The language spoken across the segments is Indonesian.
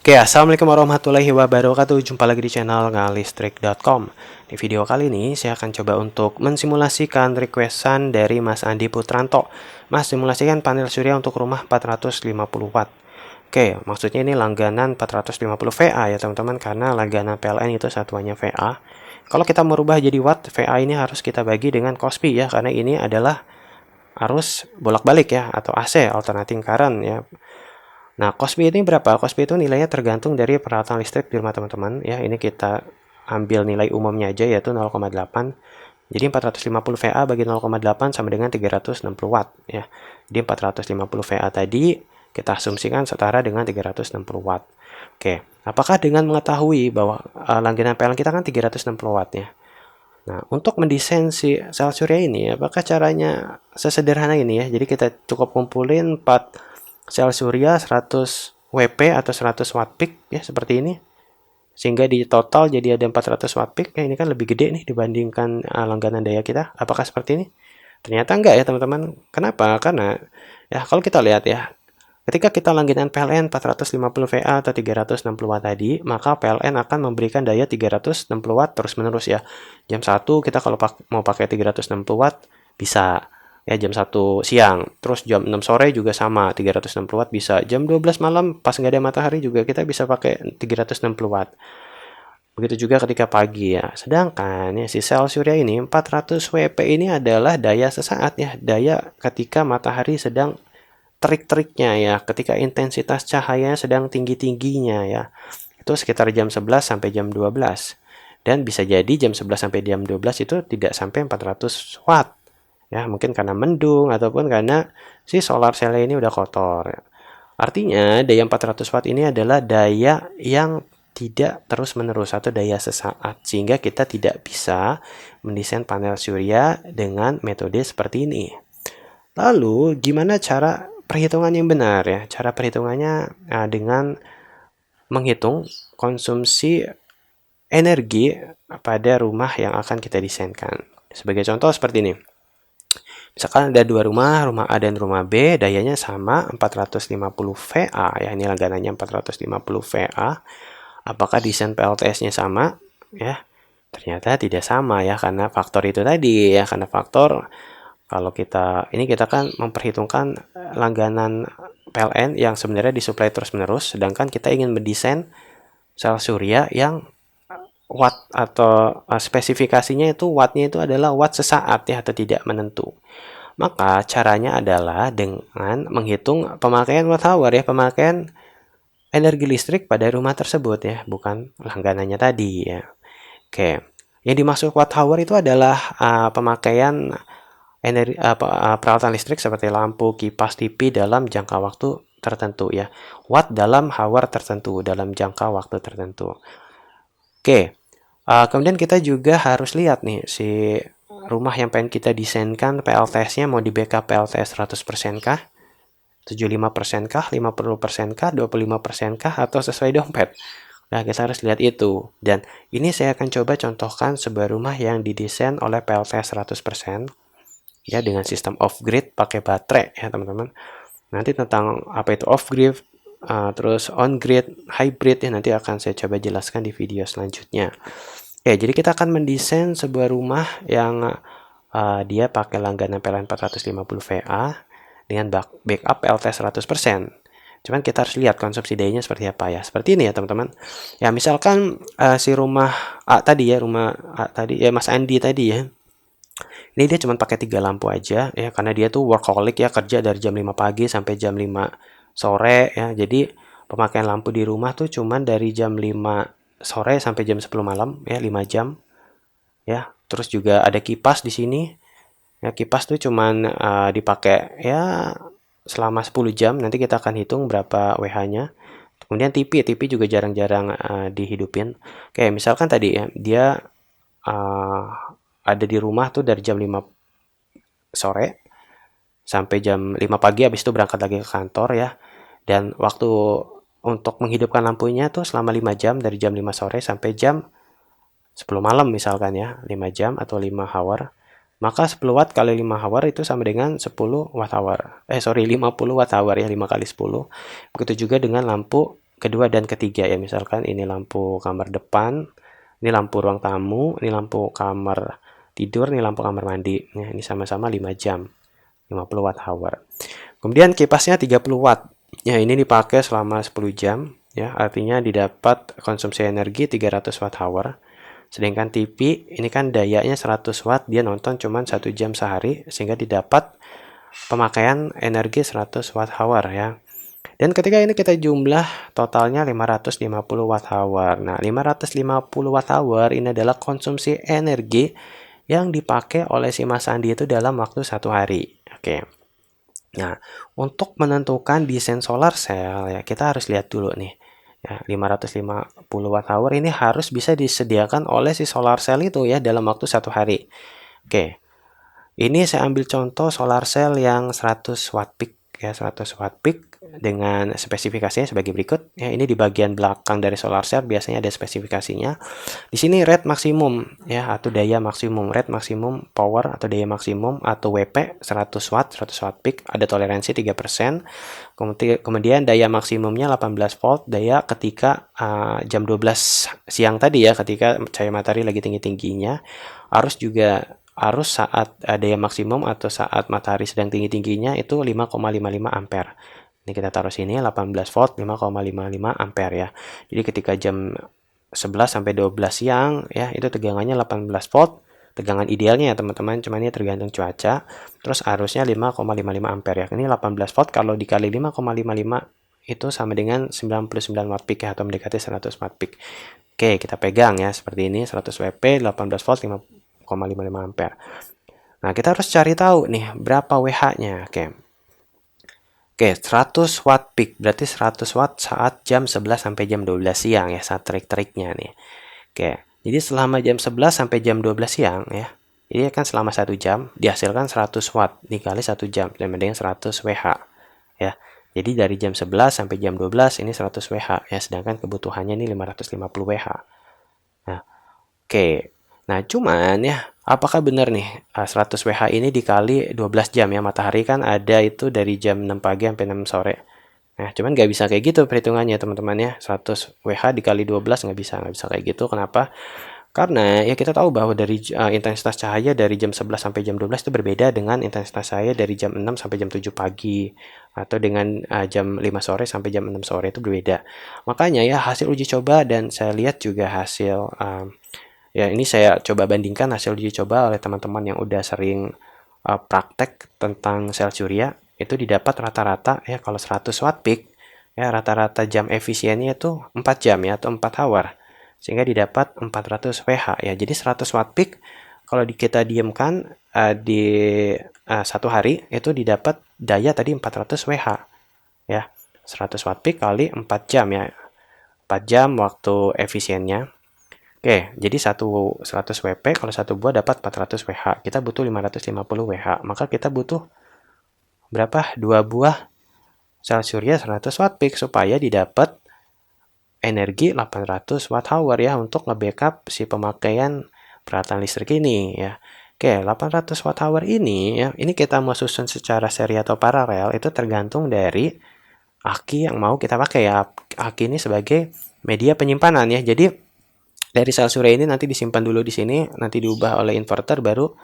Oke, assalamualaikum warahmatullahi wabarakatuh. Jumpa lagi di channel ngalistrik.com. Di video kali ini saya akan coba untuk mensimulasikan requestan dari Mas Andi Putranto. Mas, simulasikan panel surya untuk rumah 450 watt. Oke, maksudnya ini langganan 450 VA ya teman-teman, karena langganan PLN itu satuannya VA. Kalau kita merubah jadi watt, VA ini harus kita bagi dengan Cosby ya, karena ini adalah arus bolak-balik ya, atau AC, alternating current ya. Nah, Cosby ini berapa? Cosby itu nilainya tergantung dari peralatan listrik di rumah teman-teman. Ya, ini kita ambil nilai umumnya aja yaitu 0,8. Jadi 450 VA bagi 0,8 sama dengan 360 watt. Ya, jadi 450 VA tadi kita asumsikan setara dengan 360 watt. Oke, apakah dengan mengetahui bahwa langganan PLN kita kan 360 watt ya. Nah, untuk mendesain si sel surya ini, apakah caranya sesederhana ini ya? Jadi kita cukup kumpulin 4 sel surya 100 WP atau 100 watt peak ya, seperti ini. Sehingga di total jadi ada 400 watt peak. Ya, ini kan lebih gede nih dibandingkan langganan daya kita. Apakah seperti ini? Ternyata enggak ya teman-teman. Kenapa? Karena ya kalau kita lihat ya, ketika kita langganan PLN 450 VA atau 360 watt tadi, maka PLN akan memberikan daya 360 watt terus-menerus ya. Jam 1 kita kalau mau pakai 360 watt bisa ya, jam 1 siang. Terus jam 6 sore juga sama, 360 watt bisa. Jam 12 malam pas nggak ada matahari juga kita bisa pakai 360 watt. Begitu juga ketika pagi ya. Sedangkan ya si sel surya ini 400 WP ini adalah daya sesaat ya, daya ketika matahari sedang terik-teriknya ya, ketika intensitas cahaya sedang tinggi-tingginya ya. Itu sekitar jam 11 sampai jam 12. Dan bisa jadi jam 11 sampai jam 12 itu tidak sampai 400 watt. Ya, mungkin karena mendung ataupun karena si solar cell ini udah kotor. Artinya daya 400 watt ini adalah daya yang tidak terus-menerus atau daya sesaat, sehingga kita tidak bisa mendesain panel surya dengan metode seperti ini. Lalu gimana cara perhitungan yang benar ya? Cara perhitungannya dengan menghitung konsumsi energi pada rumah yang akan kita desainkan. Sebagai contoh seperti ini. Misalkan ada dua rumah, rumah A dan rumah B, dayanya sama 450 VA ya, ini langganannya 450 VA. Apakah desain PLTS-nya sama? Ya, ternyata tidak sama ya, karena faktor itu tadi ya, karena faktor kalau kita kan memperhitungkan langganan PLN yang sebenarnya disuplai terus-menerus, sedangkan kita ingin mendesain sel surya yang watt atau spesifikasinya itu wattnya itu adalah watt sesaat ya, atau tidak menentu. Maka caranya adalah dengan menghitung pemakaian watt hour ya, pemakaian energi listrik pada rumah tersebut ya, bukan langganannya tadi ya. Oke, yang dimaksud watt hour itu adalah pemakaian energi peralatan listrik seperti lampu, kipas, TV dalam jangka waktu tertentu ya. Watt dalam hour tertentu, dalam jangka waktu tertentu. Oke, kemudian kita juga harus lihat nih si rumah yang pengen kita desainkan PLTS-nya mau di backup PLTS 100% kah? 75% kah? 50% kah? 25% kah? Atau sesuai dompet? Nah, kita harus lihat itu. Dan ini saya akan coba contohkan sebuah rumah yang didesain oleh PLTS 100% ya, dengan sistem off-grid pakai baterai ya teman-teman. Nanti tentang apa itu off-grid, terus on-grid, hybrid ya, nanti akan saya coba jelaskan di video selanjutnya. Ya, jadi kita akan mendesain sebuah rumah yang dia pakai langganan PLN 450 VA dengan backup PLTS 100%. Cuman kita harus lihat konsumsi dayanya seperti apa ya. Seperti ini ya teman-teman. Ya, misalkan si rumah A tadi ya, rumah A tadi ya, Mas Andi tadi ya. Ini dia cuma pakai 3 lampu aja ya, karena dia tuh workaholic ya, kerja dari jam 5 pagi sampai jam 5 sore ya. Jadi pemakaian lampu di rumah tuh cuma dari jam 5 sore sampai jam 10 malam ya, 5 jam ya. Terus juga ada kipas di sini ya, kipas tuh cuman dipakai ya selama 10 jam. Nanti kita akan hitung berapa WH-nya. Kemudian TV juga jarang-jarang dihidupin. Oke, misalkan tadi ya, dia ada di rumah tuh dari jam 5 sore sampai jam 5 pagi, habis itu berangkat lagi ke kantor ya. Dan waktu untuk menghidupkan lampunya tuh selama 5 jam, dari jam 5 sore sampai jam 10 malam misalkan ya, 5 jam atau 5 hour. Maka 10 watt kali 5 hour itu sama dengan 10 watt hour. 50 watt hour ya, 5 kali 10. Begitu juga dengan lampu kedua dan ketiga ya. Misalkan ini lampu kamar depan, ini lampu ruang tamu, ini lampu kamar tidur, ini lampu kamar mandi. Ya, ini sama-sama 5 jam, 50 watt hour. Kemudian kipasnya 30 watt. Ya, ini dipakai selama 10 jam. Ya, artinya didapat konsumsi energi 300 watt hour. Sedangkan TV ini kan dayanya 100 watt, dia nonton cuma 1 jam sehari, sehingga didapat pemakaian energi 100 watt hour ya. Dan ketika ini kita jumlah totalnya 550 watt hour. Nah, 550 watt hour ini adalah konsumsi energi yang dipakai oleh si Mas Andi itu dalam waktu 1 hari. Oke. Nah, untuk menentukan desain solar cell ya, kita harus lihat dulu nih. Ya, 550 watt hour ini harus bisa disediakan oleh si solar cell itu ya dalam waktu 1 hari. Oke. Ini saya ambil contoh solar cell yang 100 watt peak ya, 100 watt peak dengan spesifikasinya sebagai berikut. Ya, ini di bagian belakang dari solar cell biasanya ada spesifikasinya. Di sini rate maksimum ya, atau daya maksimum, rate maksimum power atau daya maksimum atau WP 100 watt, 100 watt peak, ada toleransi 3%. Kemudian daya maksimumnya 18 volt, daya ketika jam 12 siang tadi ya, ketika cahaya matahari lagi tinggi-tingginya. Arus saat daya maksimum atau saat matahari sedang tinggi-tingginya itu 5,55 ampere. Ini kita taruh sini 18 volt 5,55 ampere ya. Jadi ketika jam 11 sampai 12 siang ya, itu tegangannya 18 volt. Tegangan idealnya ya teman-teman, cuman ini tergantung cuaca. Terus arusnya 5,55 ampere ya. Ini 18 volt kalau dikali 5,55 itu sama dengan 99 watt peak ya, atau mendekati 100 watt peak. Oke, kita pegang ya seperti ini, 100 WP 18 volt 5,55 ampere. Nah, kita harus cari tahu nih berapa WH-nya. Oke, 100 watt peak berarti 100 watt saat jam 11 sampai jam 12 siang ya, saat terik-teriknya nih. Oke, jadi selama jam 11 sampai jam 12 siang ya, ini kan selama 1 jam dihasilkan 100 watt dikali 1 jam sama dengan 100 WH ya. Jadi dari jam 11 sampai jam 12 ini 100 WH ya, sedangkan kebutuhannya ini 550 WH. Nah, oke. Nah, cuman ya, apakah benar nih 100 WH ini dikali 12 jam ya? Matahari kan ada itu dari jam 6 pagi sampai 6 sore. Nah, cuman nggak bisa kayak gitu perhitungannya teman-teman ya. 100 WH dikali 12 nggak bisa kayak gitu. Kenapa? Karena ya kita tahu bahwa dari intensitas cahaya dari jam 11 sampai jam 12 itu berbeda dengan intensitas cahaya dari jam 6 sampai jam 7 pagi. Atau dengan jam 5 sore sampai jam 6 sore itu berbeda. Makanya ya hasil uji coba dan saya lihat juga hasil ya, ini saya coba bandingkan hasil uji coba oleh teman-teman yang udah sering praktek tentang sel surya. Itu didapat rata-rata ya kalau 100 watt peak ya, rata-rata jam efisiennya itu 4 jam ya, atau 4 hour. Sehingga didapat 400 WH ya. Jadi 100 watt peak kalau kita diamkan di 1 hari itu didapat daya tadi 400 WH ya. 100 watt peak kali 4 jam ya. 4 jam waktu efisiennya. Oke, jadi 100 WP kalau 1 buah dapat 400 WH. Kita butuh 550 WH. Maka kita butuh berapa? 2 buah sel surya 100 watt peak supaya didapat energi 800 watt hour ya, untuk nge-backup si pemakaian peralatan listrik ini ya. Oke, 800 watt hour ini ya, ini kita mau susun secara seri atau paralel itu tergantung dari aki yang mau kita pakai ya. Aki ini sebagai media penyimpanan ya. Jadi dari sel surya ini nanti disimpan dulu di sini, nanti diubah oleh inverter, baru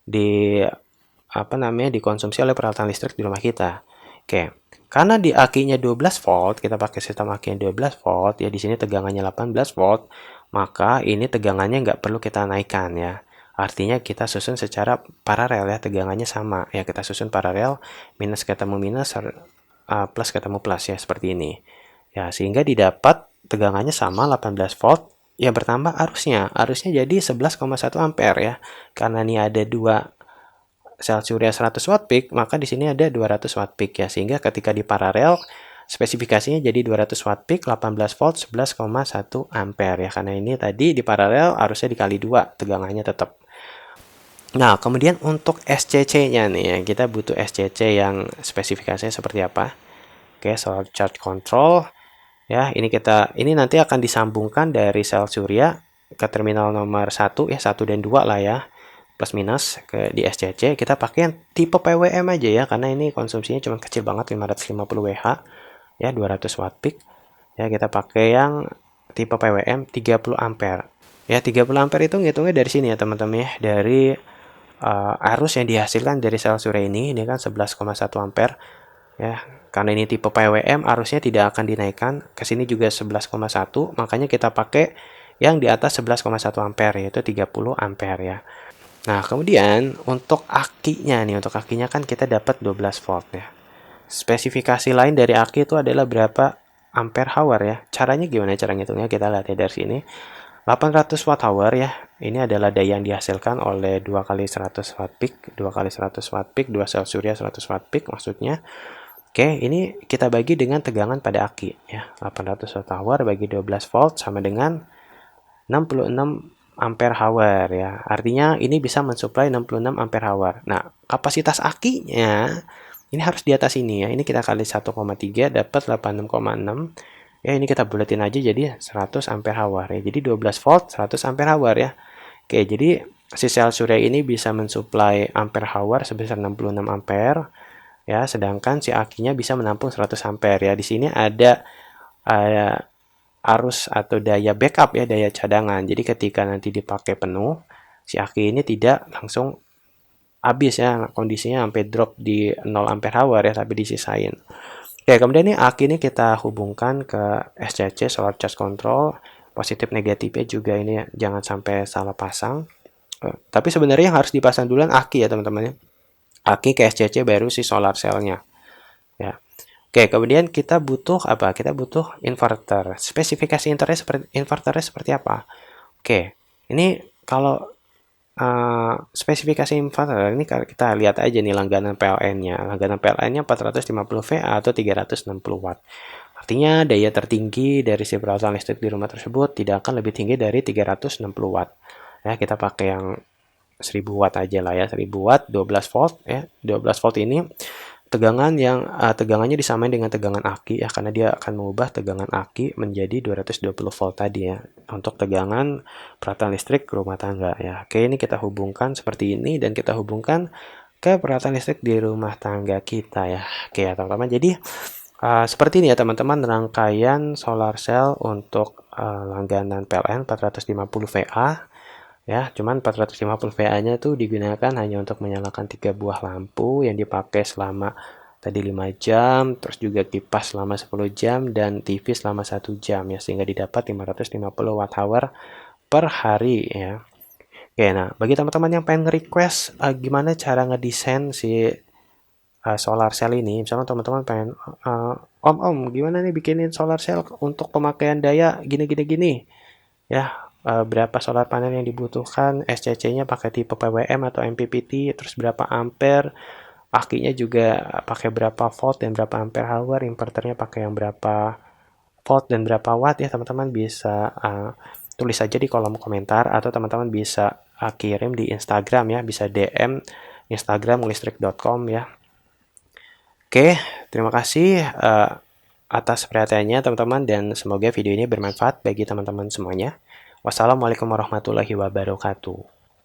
dikonsumsi oleh peralatan listrik di rumah kita. Oke, karena di akinya 12 volt, kita pakai sistem akinya 12 volt ya, di sini tegangannya 18 volt, maka ini tegangannya nggak perlu kita naikkan ya. Artinya kita susun secara paralel ya, tegangannya sama ya, kita susun paralel, minus ketemu minus, plus ketemu plus ya, seperti ini ya, sehingga didapat tegangannya sama 18 volt ya, bertambah arusnya jadi 11,1 ampere ya, karena ini ada 2 sel surya 100 watt peak, maka di sini ada 200 watt peak ya, sehingga ketika di paralel spesifikasinya jadi 200 watt peak 18 volt 11,1 ampere ya, karena ini tadi di paralel arusnya dikali 2, tegangannya tetap. Nah, kemudian untuk SCC-nya nih ya, kita butuh SCC yang spesifikasinya seperti apa. Oke, soal charge control ya, ini nanti akan disambungkan dari sel surya ke terminal nomor 1 ya, 1 dan 2 lah ya, plus minus di SCC. Kita pakai yang tipe PWM aja ya, karena ini konsumsinya cuma kecil banget, 550 WH ya, 200 watt peak. Ya, kita pakai yang tipe PWM 30 ampere. Ya, 30 ampere itu ngitungnya dari sini ya teman-teman ya, dari arus yang dihasilkan dari sel surya ini kan 11,1 ampere ya. Karena ini tipe PWM, arusnya tidak akan dinaikkan. Ke sini juga 11,1, makanya kita pakai yang di atas 11,1 ampere, yaitu 30 ampere ya. Nah, kemudian untuk akinya nih, untuk akinya kan kita dapat 12 volt ya. Spesifikasi lain dari aki itu adalah berapa ampere hour ya. Caranya gimana cara ngitungnya? Kita lihat ya dari sini. 800 watt hour ya. Ini adalah daya yang dihasilkan oleh 2 kali 100 watt peak, 2 kali 100 watt peak, 2 sel surya 100 watt peak maksudnya. Oke, ini kita bagi dengan tegangan pada aki ya. 800 watt hour bagi 12 volt sama dengan 66 ampere hour ya. Artinya ini bisa mensuplai 66 ampere hour. Nah, kapasitas akinya ini harus di atas ini ya. Ini kita kali 1,3 dapat 86,6. Ya, ini kita bulatin aja jadi 100 ampere hour ya. Jadi 12 volt 100 ampere hour ya. Oke, jadi si sel surya ini bisa mensuplai ampere hour sebesar 66 ampere ya, sedangkan si akinya bisa menampung 100 ampere ya. Di sini ada arus atau daya backup ya, daya cadangan. Jadi ketika nanti dipakai penuh, si aki ini tidak langsung habis ya, kondisinya sampai drop di 0 ampere hour ya, tapi disisain. Oke, kemudian ini aki ini kita hubungkan ke SCC, Solar Charge Control. Positif negatifnya juga ini ya, jangan sampai salah pasang. Tapi sebenarnya yang harus dipasang duluan aki ya teman-teman ya. Aki ke SCC baru si solar cell-nya. Ya. Oke, kemudian kita butuh apa? Kita butuh inverter. Spesifikasi inverternya seperti apa? Oke, ini kalau spesifikasi inverter ini kita lihat aja nih langganan PLN-nya. Langganan PLN-nya 450 VA atau 360 watt. Artinya daya tertinggi dari si peralatan listrik di rumah tersebut tidak akan lebih tinggi dari 360 watt. Ya, kita pakai yang 1000 watt aja lah ya, 1000 watt, 12 volt ya. 12 volt ini tegangan yang tegangannya disamain dengan tegangan aki ya, karena dia akan mengubah tegangan aki menjadi 220 volt tadi ya untuk tegangan peralatan listrik rumah tangga ya. Oke, ini kita hubungkan seperti ini dan kita hubungkan ke peralatan listrik di rumah tangga kita ya. Oke ya teman-teman, jadi seperti ini ya teman-teman rangkaian solar cell untuk langganan PLN 450 VA ya. Cuman 450 VA-nya tuh digunakan hanya untuk menyalakan 3 buah lampu yang dipakai selama tadi 5 jam, terus juga kipas selama 10 jam dan TV selama 1 jam ya, sehingga didapat 550 watt hour per hari ya. Oke, nah bagi teman-teman yang pengen request gimana cara ngedesain si solar cell ini, misalnya teman-teman pengen om gimana nih bikinin solar cell untuk pemakaian daya gini ya, berapa solar panel yang dibutuhkan, SCC-nya pakai tipe PWM atau MPPT, terus berapa ampere, akinya juga pakai berapa volt dan berapa ampere hour, inverternya pakai yang berapa volt dan berapa watt ya, teman-teman bisa tulis saja di kolom komentar atau teman-teman bisa kirim di Instagram ya, bisa DM Instagram listrik.com ya. Oke, terima kasih atas perhatiannya teman-teman dan semoga video ini bermanfaat bagi teman-teman semuanya. Wassalamualaikum warahmatullahi wabarakatuh.